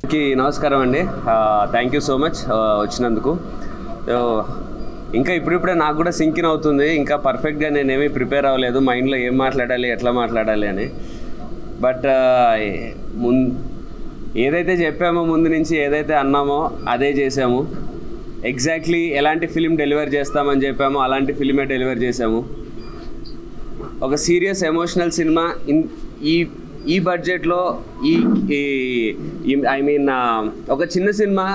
నమస్కారం అండి. Thank you so much వచ్చినందుకు. ఇంకా ఇప్పుడిప్పుడే నాకు కూడా సింకిన్ అవుతుంది. ఇంకా పర్ఫెక్ట్గా నేనేమీ ప్రిపేర్ అవ్వలేదు, మైండ్లో ఏం మాట్లాడాలి ఎట్లా మాట్లాడాలి అని. బట్ ఏదైతే చెప్పామో ముందు నుంచి, ఏదైతే అన్నామో అదే చేసాము. ఎగ్జాక్ట్లీ ఎలాంటి ఫిలిం డెలివర్ చేస్తామని చెప్పామో అలాంటి ఫిలిమే డెలివర్ చేసాము. ఒక సీరియస్ ఎమోషనల్ సినిమా ఈ బడ్జెట్లో ఒక చిన్న సినిమా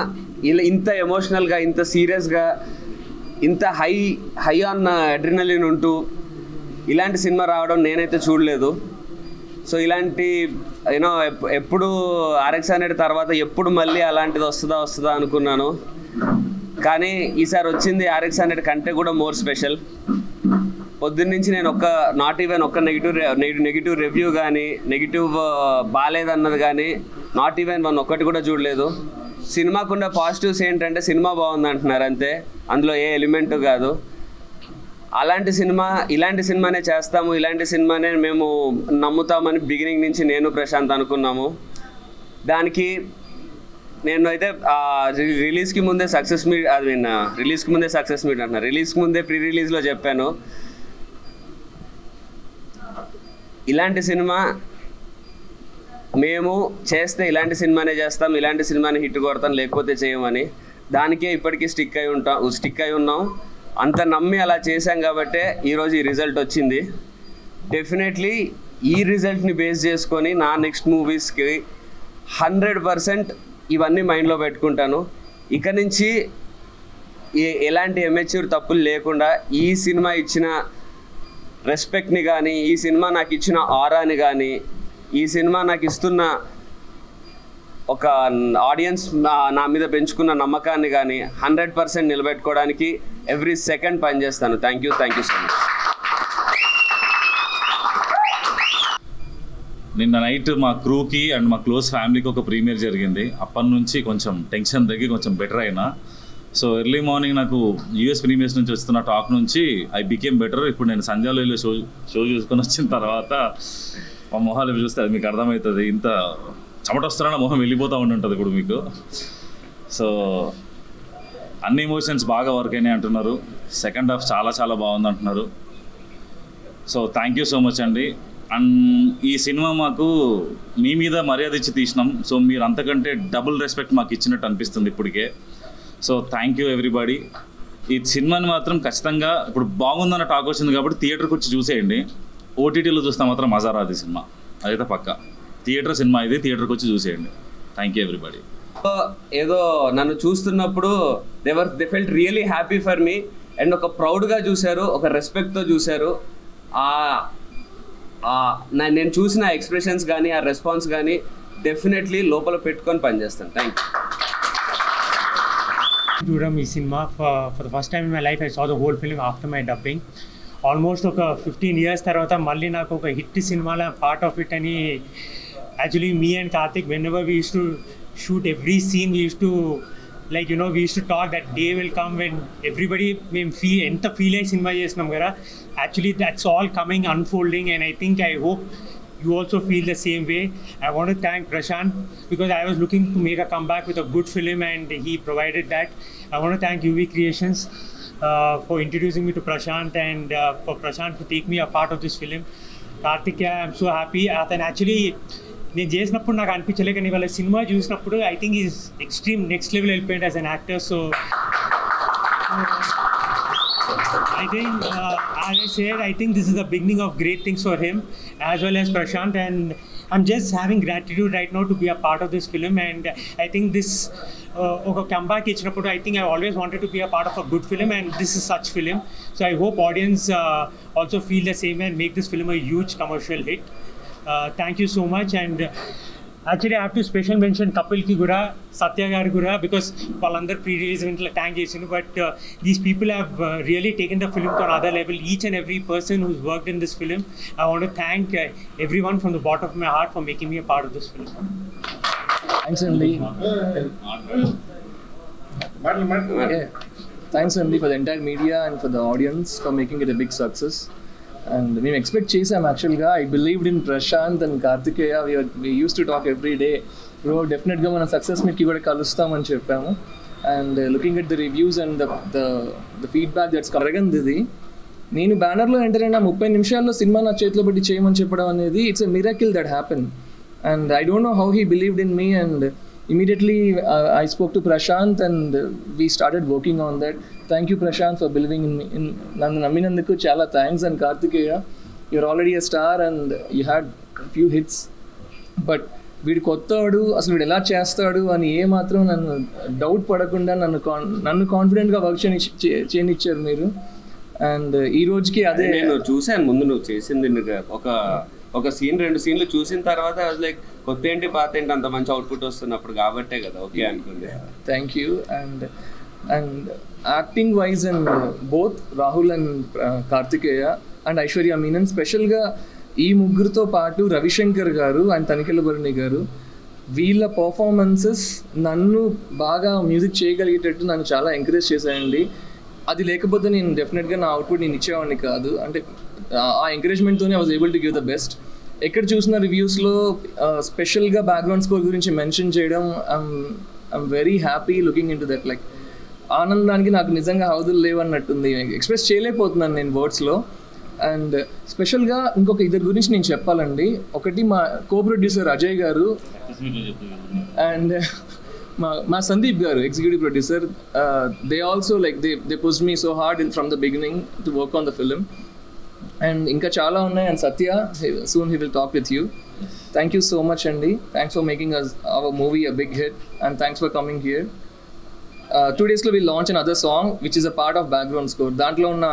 ఇంత ఎమోషనల్గా, ఇంత సీరియస్గా, ఇంత హై ఆన్ అడ్రినలిన్ ఉంటూ ఇలాంటి సినిమా రావడం నేనైతే చూడలేదు. సో ఇలాంటి ఎప్పుడు RX 100 తర్వాత ఎప్పుడు మళ్ళీ అలాంటిది వస్తుందా అనుకున్నాను. కానీ ఈసారి వచ్చింది RX 100 కంటే కూడా మోర్ స్పెషల్. పొద్దున్నుంచి నేను నాట్ ఈవెన్ ఒక్క నెగిటివ్ రివ్యూ కానీ, నెగిటివ్ బాగాలేదన్నది కానీ, నాట్ ఈవెన్ ఒక్కటి కూడా చూడలేదు. సినిమాకున్న పాజిటివ్స్ ఏంటంటే సినిమా బాగుంది అంటున్నారు అంతే, అందులో ఏ ఎలిమెంట్ కాదు. ఇలాంటి సినిమానే చేస్తాము, ఇలాంటి సినిమానే మేము నమ్ముతామని బిగినింగ్ నుంచి నేను ప్రశాంత్ అనుకున్నాము. దానికి నేను అయితే రిలీజ్కి ముందే సక్సెస్ మీట్ అంటున్నా, రిలీజ్కి ముందే ప్రీ రిలీజ్లో చెప్పాను, ఇలాంటి సినిమా మేము చేస్తే ఇలాంటి సినిమానే చేస్తాం, ఇలాంటి సినిమాని హిట్ కొడతాం, లేకపోతే చేయమని. దానికే ఇప్పటికీ స్టిక్ అయి ఉన్నాం. అంత నమ్మి అలా చేశాం కాబట్టే ఈరోజు ఈ రిజల్ట్ వచ్చింది. డెఫినెట్లీ ఈ రిజల్ట్ని బేస్ చేసుకొని నా నెక్స్ట్ మూవీస్కి 100% ఇవన్నీ మైండ్లో పెట్టుకుంటాను. ఇక నుంచి ఎలాంటి ఎమెచ్యూర్ తప్పులు లేకుండా ఈ సినిమా ఇచ్చిన రెస్పెక్ట్ని కానీ, ఈ సినిమా నాకు ఇచ్చిన ఆరాని కానీ, ఈ సినిమా నాకు ఇస్తున్న ఒక ఆడియన్స్ నా మీద పెంచుకున్న నమ్మకాన్ని కానీ 100% నిలబెట్టుకోవడానికి ఎవ్రీ సెకండ్ పనిచేస్తాను. Thank you so much. నిన్న నైట్ మా క్రూకి అండ్ మా క్లోజ్ ఫ్యామిలీకి ఒక ప్రీమియర్ జరిగింది. అప్పటి నుంచి కొంచెం టెన్షన్ తగ్గి కొంచెం బెటర్ అయినా. సో ఎర్లీ మార్నింగ్ నాకు US ప్రీమియర్స్ నుంచి వస్తున్న టాక్ నుంచి ఐ బికేమ్ బెటర్. ఇప్పుడు నేను సంజయ్లో షో చూసుకొని వచ్చిన తర్వాత మా మొహాలు చూస్తే అది మీకు అర్థమవుతుంది. ఇంత చెమట వస్తున్నా మొహం వెళ్ళిపోతూ ఉంటుంది ఇప్పుడు మీకు. సో అన్ని ఎమోషన్స్ బాగా వర్క్ అయినాయి అంటున్నారు. సెకండ్ హాఫ్ చాలా చాలా బాగుంది అంటున్నారు. So thank you so much అండి. అండ్ ఈ సినిమా మాకు మీ మీద మర్యాద ఇచ్చి తీసినాం. సో మీరు అంతకంటే డబుల్ రెస్పెక్ట్ మాకు ఇచ్చినట్టు అనిపిస్తుంది ఇప్పటికే. So thank you everybody. ఈ సినిమాని మాత్రం ఖచ్చితంగా ఇప్పుడు బాగుందన్న టాక్ వచ్చింది కాబట్టి థియేటర్కి వచ్చి చూసేయండి. OTTలో చూస్తే మాత్రం మజా రాదు ఈ సినిమా, అదైతే పక్క. థియేటర్ సినిమా ఇది, థియేటర్కి వచ్చి చూసేయండి. Thank you everybody. ఏదో నన్ను చూస్తున్నప్పుడు they felt really happy for me and ఒక ప్రౌడ్గా చూశారు, ఒక రెస్పెక్ట్తో చూశారు. నేను చూసిన ఎక్స్ప్రెషన్స్ కానీ, ఆ రెస్పాన్స్ కానీ డెఫినెట్లీ లోపల పెట్టుకొని పనిచేస్తాను. Thank you. Duram ee cinema for the first time in my life I saw the whole film after my dubbing. Almost oka 15 years tarvata malli naaku oka hit cinema la part of it ani. Actually me and Karthik, whenever we used to shoot every scene, we used to we used to talk that day will come when everybody may feel enta feel ay cinema chesnam kada. Actually that's all coming unfolding and I hope you also feel the same way. I want to thank Prashant because I was looking to make a comeback with a good film and he provided that. I want to thank UV Creations for introducing me to Prashant and for Prashant to take me a part of this film. Karthik, I'm so happy. And actually నేను చేసినప్పుడు నాకు అనిపించలే, కానీ వాళ్ళ సినిమా చూసినప్పుడు I think is extreme next level వెళ్ళిపోయింది as an actor. So I think, as I said, I think this is the beginning of great things for him as well as Prashant, and I'm just having gratitude right now to be a part of this film. And I think this comeback ichinappudu, I think I always wanted to be a part of a good film, and this is such film. So I hope audience also feel the same and make this film a huge commercial hit. Thank you so much. And actually I have to special mention Kapil ki gura, Satya garu gura, because వాళ్ళందరూ pre-release event thank చేసిండు. But these people have really taken the film to another level. Each and every person who's worked in this film, I want to thank everyone from the bottom of my heart for making me a part of this film. Thanks Andy. Thanks Andy for the entire media and for the audience for making it a big success. And మేము expect చేసాం యాక్చువల్గా. I believed in Prashanth and Karthikeya. We used to talk every day, bro డెఫినెట్గా మన success మీట్కి కూడా కలుస్తామని చెప్పాము. And looking at the reviews and the feedback that's కరగంది. నేను బ్యానర్లో ఎంటర్ అయిన 30 నిమిషాల్లో సినిమా నా చేతిలో పెట్టి చేయమని చెప్పడం అనేది it's a miracle that happen. And I don't know how he believed in me. And immediately I spoke to Prashant and we started working on that. Thank you Prashant for believing in me. Nannu namminanduku chala thanks. And Karthikeya, you're already a star and you had a few hits, but వీడు కొత్తవాడు, అసలు వీడు ఎలా చేస్తాడు అని ఏ మాత్రం నన్ను doubt పడకుండా నన్ను కాన్ఫిడెంట్గా వర్క్ చేయనిచ్చారు మీరు. అండ్ ఈ రోజుకి అదే నేను చూశాను. ముందు నువ్వు చేసింది ఒక సీన్ 2 సీన్లు చూసిన తర్వాత లైక్ కొత్త ఏంటి పాత ఏంటి అంత మంచి అవుట్పుట్ వస్తున్నప్పుడు కాబట్టే కదా ఓకే అనుకుంది. Thank you. And acting wise and both Rahul and Karthikeya and Aishwarya Menon, స్పెషల్గా ఈ ముగ్గురితో పాటు రవిశంకర్ గారు అండ్ తనికెళ్ళ భరణి గారు, వీళ్ళ పర్ఫార్మెన్సెస్ నన్ను బాగా మ్యూజిక్ చేయగలిగేటట్టు నన్ను చాలా ఎంకరేజ్ చేశాయండి. అది లేకపోతే నేను డెఫినెట్గా నా అవుట్పుట్ నేను ఇచ్చేవాడిని కాదు. అంటే ఆ ఎంకరేజ్మెంట్తోనే I was able to give the best. ఎక్కడ చూసిన రివ్యూస్లో స్పెషల్గా బ్యాక్గ్రౌండ్ స్కోర్ గురించి మెన్షన్ చేయడం, I'm very happy looking into that. Like ఆనందానికి నాకు నిజంగా హౌదులు లేవన్నట్టుంది. ఎక్స్ప్రెస్ చేయలేకపోతున్నాను నేను వర్డ్స్లో. అండ్ స్పెషల్గా ఇంకొక ఇద్దరు గురించి నేను చెప్పాలండి. ఒకటి మా కో ప్రొడ్యూసర్ అజయ్ గారు అండ్ మా Sandeep garu executive producer. They also like they pushed me so hard from the beginning to work on the film. And ఇంకా చాలా ఉన్నాయి. And Satya, soon he will talk with you. Thank you so much అండి. Thanks for making our movie a big hit and thanks for coming here. 2 daysలో will launch another song which is a part of background score. దాంట్లో ఉన్న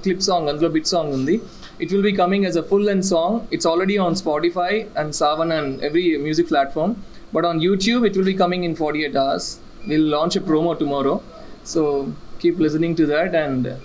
clip song, అందులో bit song ఉంది. It will be coming as a full length song. It's already on Spotify and Saavn and every music platform. But on YouTube, it will be coming in 48 hours. We'll launch a promo tomorrow. So keep listening to that and